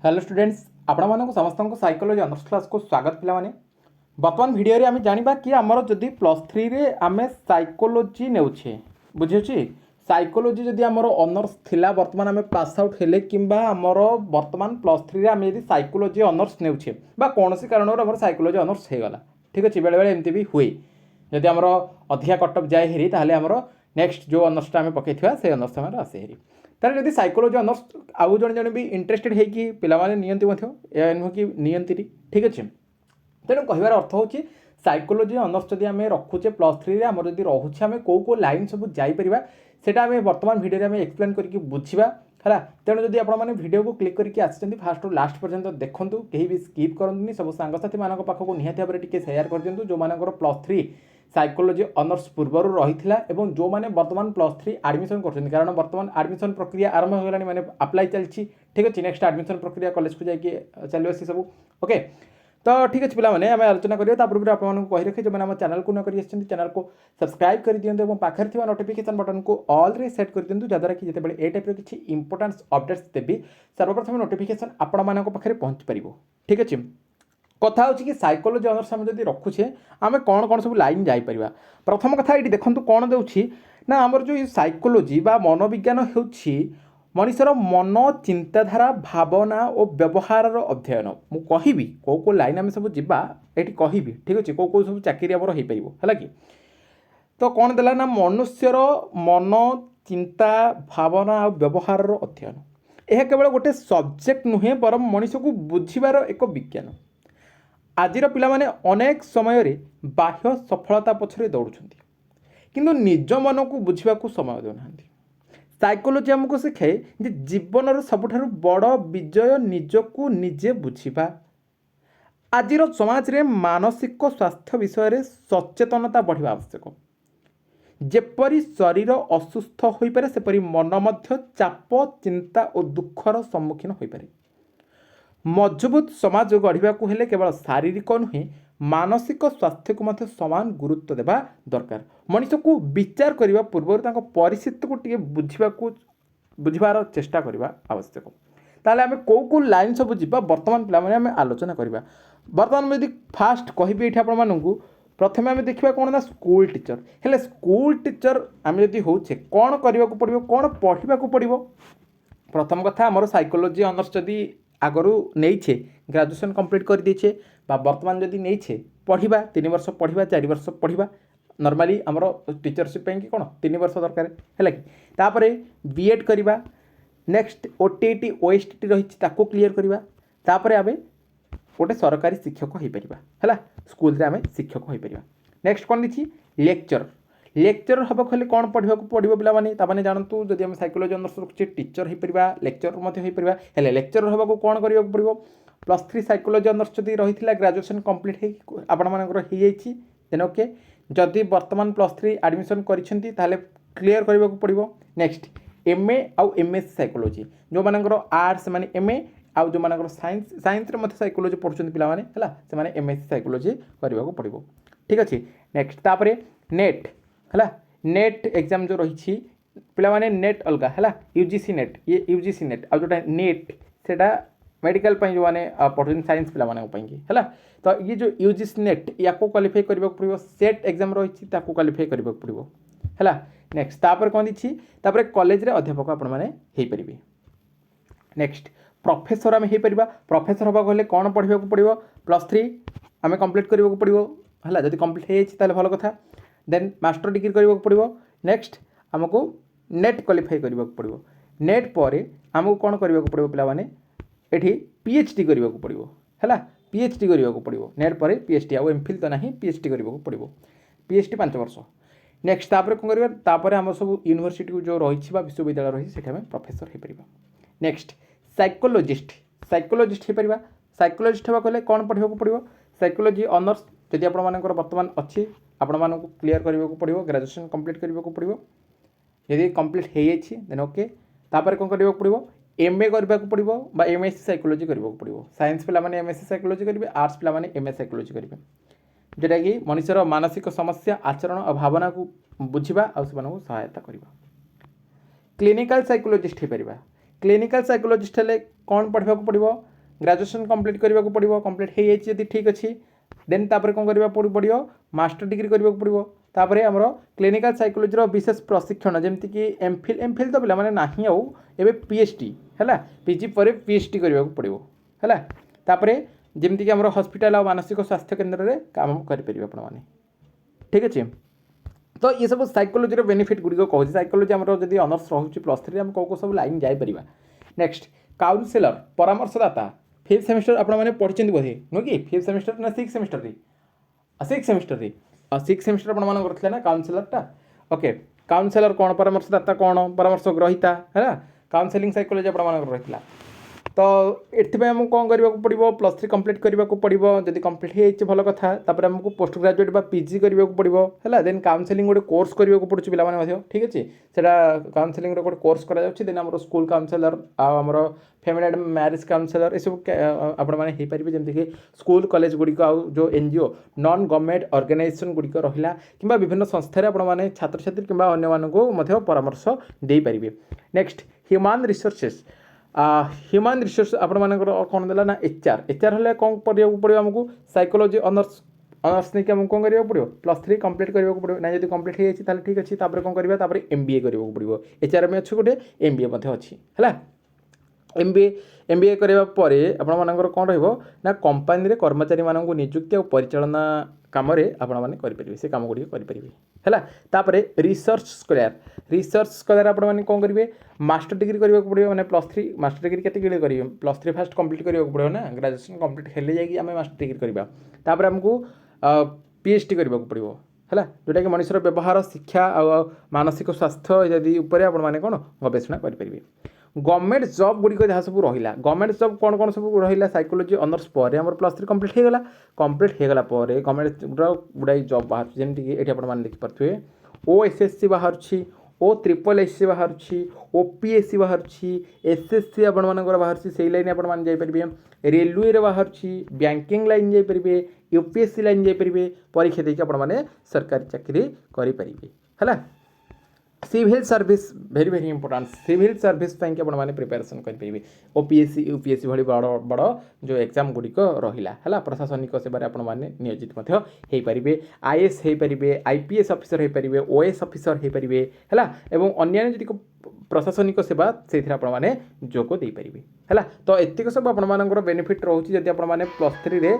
Hello students आपण मानक समस्त को साइकोलॉजी ऑनर्स क्लास को स्वागत पिला माने वर्तमान वीडियो रे आम जानिबा कि आमर जदि +3 रे आमे साइकोलॉजी नेउछे बुझियोछि साइकोलॉजी जदि आमर ऑनर्स थिला वर्तमान आमे पास आउट हेले किंबा आमर वर्तमान +3 रे आमे जदि साइकोलॉजी ऑनर्स नेउछे बा कोनोसी कारण रे आमर साइकोलॉजी ऑनर्स हे गला ठीक अछि बेले बेले एमती भी हुए जदि आमर अधिका कटअप जाय हेरी ताहले आमर नेक्स्ट जो ऑनर्स आमे पकेथिवा से ऑनर्स आमे आसे हेरी तार जदि साइकोलॉजी ऑनर्स आउ जन जन भी इंटरेस्टेड है कि पिलामाने नियंती मध्य या नुह कि नियंती ठीक अच्छे तेणु कहबार अर्थ हो साइकोलॉजी ऑनर्स जदि आम रखुचे +3 रे आमर जदि रहुचे आम कौ कौ लाइन सब जाइपर सेटा आम वर्तमान वीडियो में एक्सप्लेन करके बुझा है तेणु जदि आपने वीडियो को क्लिक करके आसी फास्ट लास्ट पर्यंत देखूँ कहीं भी स्किप करनी सब सांगसाथी मान पाखक निहाती भाव में सेयार कर दिंतु जो मानकर +3 साइकोलॉजी ऑनर्स पूर्वर रही है जो मैंने वर्तमान +3 एडमिशन कर कारण वर्तमान एडमिशन प्रक्रिया आरंभ हो गलानी माने अप्लाई चलती ठीक अच्छे नेक्स्ट एडमिशन प्रक्रिया कॉलेज को जाकि चलो सी सब ओके तो ठीक अच्छे पे आम आलोचना करिए पूर्व आपको कही रखे जो मैंने आम चैनल को न करी चैनल को सब्सक्राइब कर दिंतु और पाखे थी नोटिफिकेशन बटन को ऑल रे सेट कर दिंतु जद्वारा कि जिते ए टाइप किसी इंपोर्टेंस अपडेट्स देवी सर्वप्रथम नोटिफिकेशन आपण मान पाखे पहुँच पार ठीक अच्छे कथा हो कि साइकोलॉजी ऑनर्स आम जब रखुचे आम कौन कौन सब लाइन जापर प्रथम कथा ये देखो कौन दूसरी ना आमर जो साइकोलॉजी बा मनोविज्ञान हो मनीषर मन चिंताधारा भावना और व्यवहार अध्ययन मु कहि कौ कौ लाइन आम सब जा ये कहि ठीक अच्छे कौ कौ सब चाकरी आमर हो पार है कि तो कौन देला ना मनुष्यर मन चिंता भावना और व्यवहार अध्ययन यह केवल गोटे सब्जेक्ट नुहे बर मनीष को बुझीबार एक विज्ञान आजिर पिलामाने अनेक समय रे बाह्य सफलता पछरे दौड़ुछंती किंतु निज मन को बुझा समय देना साइकोलॉजी आमको शिखाए जे जीवन सबुठारु बड़ विजय निजको निजे बुझा आजिर समाज रे मानसिक स्वास्थ्य विषय रे सचेतनता बढ़िया आवश्यक जेपरी शरीर असुस्थ हो पारे सेपरी मन मध्य चाप चिंता और दुखर सम्मुखीन हो पारे मजबूत समाज गढ़ा हेले केवल शारीरिक नुहे मानसिक स्वास्थ्य को मध्य समान गुरुत्व देवा दरकार मनीष को विचार करने पूर्व परिस्थिति को टे बुझार चेष्टा करवा आवश्यक ताले आम कौ कौ लाइन सब जा बर्तमान पे आलोचना करवा बर्तमान यदि फास्ट कहि ये आपको प्रथम आम देखा कौन ना स्कूल टीचर हेले स्कूल टीचर आम जब होचे कौन करने को पड़ो कौन पढ़ा पड़ो प्रथम कथा आमर साइकोलॉजी ऑनर्स जदि आगु नहीं ग्रेजुएशन कंप्लीट कर देछे बा वर्तमान जदि नहीं पढ़ा 3 वर्ष पढ़ा 4 वर्ष पढ़ा नॉर्मली आमर टीचरशिप कि कौन 3 वर्ष दरकार है कि तापर बीएड करवा नेक्स्ट ओटीटी ओएसटी रही क्लीयर करवा तापर आम गोटे सरकारी शिक्षक हो पार है स्कूल आम शिक्षक हो पार नेक्स्ट कौन देती लेक्चर लेक्चर हाँ खेले कौन पढ़ा पड़ो पे जानतु जब आम साइकोलॉजी ऑनर्स रखुचे टीचर हो पार लेक्चर हो पार लेक्चर हाँ कौन करने पड़ो +3 साइकोलॉजी ऑनर्स जब रही है ग्रेजुएशन कंप्लीट आपण ओके जदि वर्तमान +3 एडमिशन करिसेंती ताले क्लीयर करने पड़ो नेक्स्ट एमए आउ एमएससी साइकोलॉजी जो मानकर आर्ट्स माने एमए आउ जो मानकर साइंस साइंस रे मते साइकोलॉजी पढ़ुछंती पिला माने हला से माने एमएससी साइकोलॉजी करने पड़ो ठीक अच्छे नेक्स्ट तापरे नेट है नेट एग्जाम जो रही पे नेट अलग है यूजीसी नेट ये यूजीसी नेट आ जोटा नेट सेटा मेडिकल जो मैंने पढ़ुन साइंस पे है तो ये जो यूजीसी नेट या क्वालिफाई करने पड़ो सेट एग्जाम रही क्वालिफाई करने पड़ो है नेक्स्ट तापर कौन दीजिए कॉलेज रे अध्यापक आपण मैंने पारे नेक्स्ट प्रोफेसर आम हो पार प्रोफेसर हाँ गले कौन पढ़ा पड़ो +3 आम कंप्लीट करने पड़ो है जब कंप्लीट हो भल कथा देन मास्टर डिग्री करने पड़ो नेक्स्ट आमको नेट क्वालिफाई करने पड़ो नेट पर आमको कौन करने पड़ो पे ये पीएचडी करने पड़ो है पीएचडी करने पड़ो नेट पर पीएचडी आउ एमफिल तो ना पीएचडी करने पड़ो पीएचडी 5 वर्ष नेक्स्ट तापर कौन करवा आम सब यूनिवर्सिटी जो रही विश्वविद्यालय रही से प्रोफेसर हो पार नेक्स्ट साइकोलॉजिस्ट साइकोलॉजिस्ट हो पार साइकोलॉजिस्ट हाँ कहले कौन पढ़ा पड़ो साइकोलॉजी ऑनर्स जदि आपर बर्तमान अच्छी आपण मानक क्लीयर करने पड़ो ग्रेजुएशन कंप्लीट करने पड़ो यदि कंप्लीट हो जाए ओके तापर कौन करने पड़ो एमए करने पड़ो एमएससी साइकोलॉजी करने पड़ो साइंस पे एमएससी साइकोलॉजी करेंगे आर्ट्स पे एमए साइकोलॉजी करेंगे जोटा कि मनुष्यर मानसिक समस्या आचरण और भावना को बुझा और सहायता करवा क्लिनिकल साइकोलॉजिस्ट हो पार क्लिनिकल साइकोलॉजिस्ट हेले कौन पढ़ा पड़ो ग्रेजुएशन कंप्लीट करने को पड़ो कंप्लीट हो जाए ठीक अच्छे देन तापर कौन करने पड़ो मास्टर डिग्री करने को पड़ो तापर आमर क्लिनिकल साइकोलोजी विशेष प्रशिक्षण जमती कि एमफिल तो पे ना आउ पीएचडी है पीजी पर पीएचडी करने को पड़ो है तापर जमती कि आम हस्पिटाल और मानसिक स्वास्थ्य केन्द्र में काम करेंगे आपने ठीक अच्छे तो ये सब साइकोलोजी बेनिफिट गुड़िक कहूँ साइकोलोजी आम जब अनर्स रोचे प्लस थ्री आम कौ सब लाइन जापर नेक्स्ट काउनसिलर परामर्शदाता 5th सेमिस्टर आपने पढ़ी बोधे नुह कि 5th सेमिस्टर ना 6th सेमिस्टर रे 6th सेमिस्टर रे 6th सेमिस्टर आपने ना काउनसिलरटा ओके काउनसिलर कौन परामर्शदाता कौन परामर्श ग्रहीता है काउनसिलिंग साइकोलोजी आपने रही तो ये आमको कौन करने को पड़ो प्लस थ्री कंप्लीट करने को पड़ो जब कंप्लीट हो भल कथा तापर आमको पोस्ट ग्रेजुएट बा पीजी करने को पड़ो है देन काउनसिलिंग गोटे कोर्स करने को पड़ुଛି पिलाने ठीक अच्छे से काउनसिलिंग गोटे कोर्स करा देन आम स्कूल काउनसिलर आमर फैमिली एंड मैरिज काउनसिलर ये सब आपने जमीक स्कूल कॉलेज गुड़िक आउ जो एनजीओ नॉन गवर्नमेंट ऑर्गेनाइजेशन गुड़िक रहा कि विभिन्न संस्थार आपने छात्र छात्री कि अन्य परामर्श दे पारे next human resources human resource आपर कौन देला ना एचआर है कौन पढ़ा पड़ो आमको साइकोलोजी अनर्स नहीं आमको कौन करने पड़ो प्लस थ्री कंप्लीट करने को पड़ो ना जब कंप्लीट हो जाए ठीक अच्छे कौन करवा एमबीए करने को पड़ो एचआर में अच्छे गोटे एमबीए अच्छी है एमबीए करने पर कौन रहा कंपानी कर्मचारी मानक नियुक्ति और परिचालना कम आपरे से कम गुड़ी करेंगे है तापर रिसर्च स्कॉलर आपने कौन करेंगे मास्टर डिग्री करने को पड़ो मैंने प्लस थ्री मास्टर डिग्री केते करेंगे प्लस थ्री फास्ट कंप्लीट करने को पड़ो ना ग्रेजुएशन कंप्लीट हेल्ले जाकि आम मास्टर डिग्री करवा तापर आमको पीएचडी करने को पड़ो है जोटा कि मनुष्यर व्यवहार शिक्षा और मानसिक स्वास्थ्य इत्यादि आपने कौन गवेषणा करेंगे गवर्नमेंट जॉब गुड़िक जहाँ सब रहा गवर्नमेंट जॉब कौन कौन सब रहा साइकोलोजी अनर्स पर आम प्लस थ्री कंप्लीट होगा गवर्नमेंट गुड़ाई जॉब बाहर जमीक ये आपने देखिपे ओएसएससी बाहर OSSC बाहर OPSC बाहर SSC आपंकर बाहर से लाइन आपने जापर रेलवे बाहर बैंकिंग लाइन जापर यूपीएससी लाइन जापर परीक्षा देखिए आपने सरकारी चाकरी करेंगे है civil service very very important civil service कि आपने प्रिपेरेसन करेंगे ओपीएससी यूपीएससी भाई बड़ बड़ जो एग्जाम गुड़िक रहा है प्रशासनिक सेवार आपने नियोजित हो पारे आईएएस हो पारे आईपीएस ऑफिसर हो पारे ओएस ऑफिसर हो पारे है अन्य जी प्रशासनिक सेवा से आपने जोग दे पारे है तो एतिक सब आपर बेनिफिट रोचे जदि आपने प्लस थ्री रे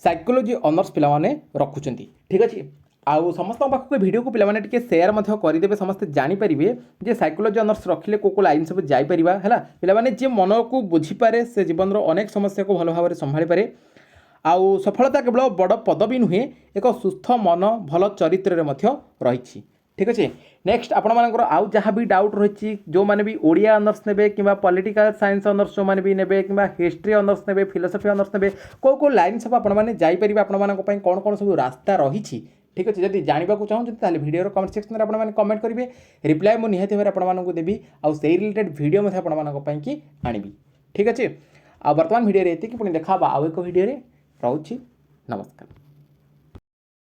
साइकोलोजी अनर्स पिलाने रखुंट ठीक अच्छे आउ समस्त पाखक वीडियो को पिलाने टिके शेयर करदे समस्ते जानीपर जे साइकोलोजी अनर्स रखिले को लाइन सब जापर है पिलाने जे मन को बुझीपे से जीवन अनेक समस्या को भल भाव संभाली पारे आउ सफलता केवल बड़ पदवी नुहे एक सुस्थ मन भल चरित्र रही ठीक अच्छे नेक्स्ट आपर आउ जहाँ भी डाउट रही जो मैंने भी ओडिया अनर्स ने कि पॉलिटिकल साइंस अनर्स जो मैंने भी ने कि हिस्ट्री अनर्स ने फिलोसफी अनर्स ने को लाइन सब आपने जापर आपण कौन कौन सब रास्ता रही ठीक अच्छे जब जानवा चाहते भिडियो कमेंट सेक्शन में आपने कमेंट करेंगे रिप्लाई मुझे निहाती भाव आपको देवी आउ से रिलेटेड वीडियो मैं आपंकी आनबी ठीक अच्छे आ बर्तमान भिडियो ये पुणी देखा आउ एक भिडियो रोचे नमस्कार।